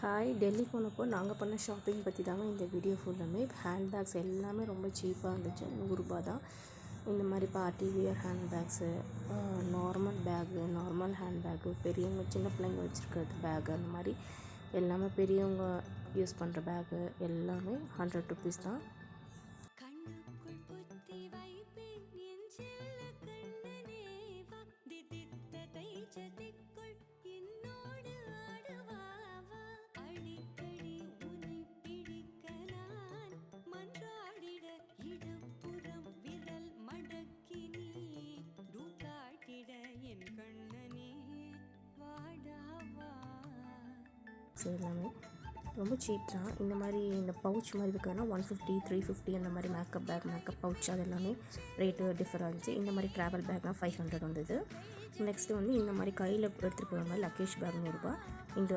Hi, Delhi போனப்போ நாங்கள் பண்ண ஷாப்பிங் பற்றி தாங்க இந்த வீடியோ ஃபுல்லுமே. ஹேண்ட்பேக்ஸ் எல்லாமே ரொம்ப சீப்பாக இருந்துச்சு. 100 ரூபா தான். இந்த மாதிரி party wear handbags, normal bag, normal handbag, பெரியவங்க சின்ன பிள்ளைங்க வச்சுருக்கிறது பேக்கு, அந்த மாதிரி எல்லாமே பெரியவங்க யூஸ் பண்ணுற பேக்கு எல்லாமே 100 ருபீஸ் தான். எல்லாமே ரொம்ப சீப் தான். இந்த மாதிரி இந்த பவுச் மாதிரி இருக்கிறதுனா 150, 350 அந்த மாதிரி மேக்கப் பேக், மேக்கப் பவுச் அது எல்லாமே ரேட்டு டிஃபர் ஆச்சு. இந்த மாதிரி ட்ராவல் பேக்னால் 500 வந்தது. நெக்ஸ்ட்டு வந்து இந்த மாதிரி கையில் எடுத்துகிட்டு போகிற மாதிரி லக்கேஜ் பேக் 100 ரூபா. இந்த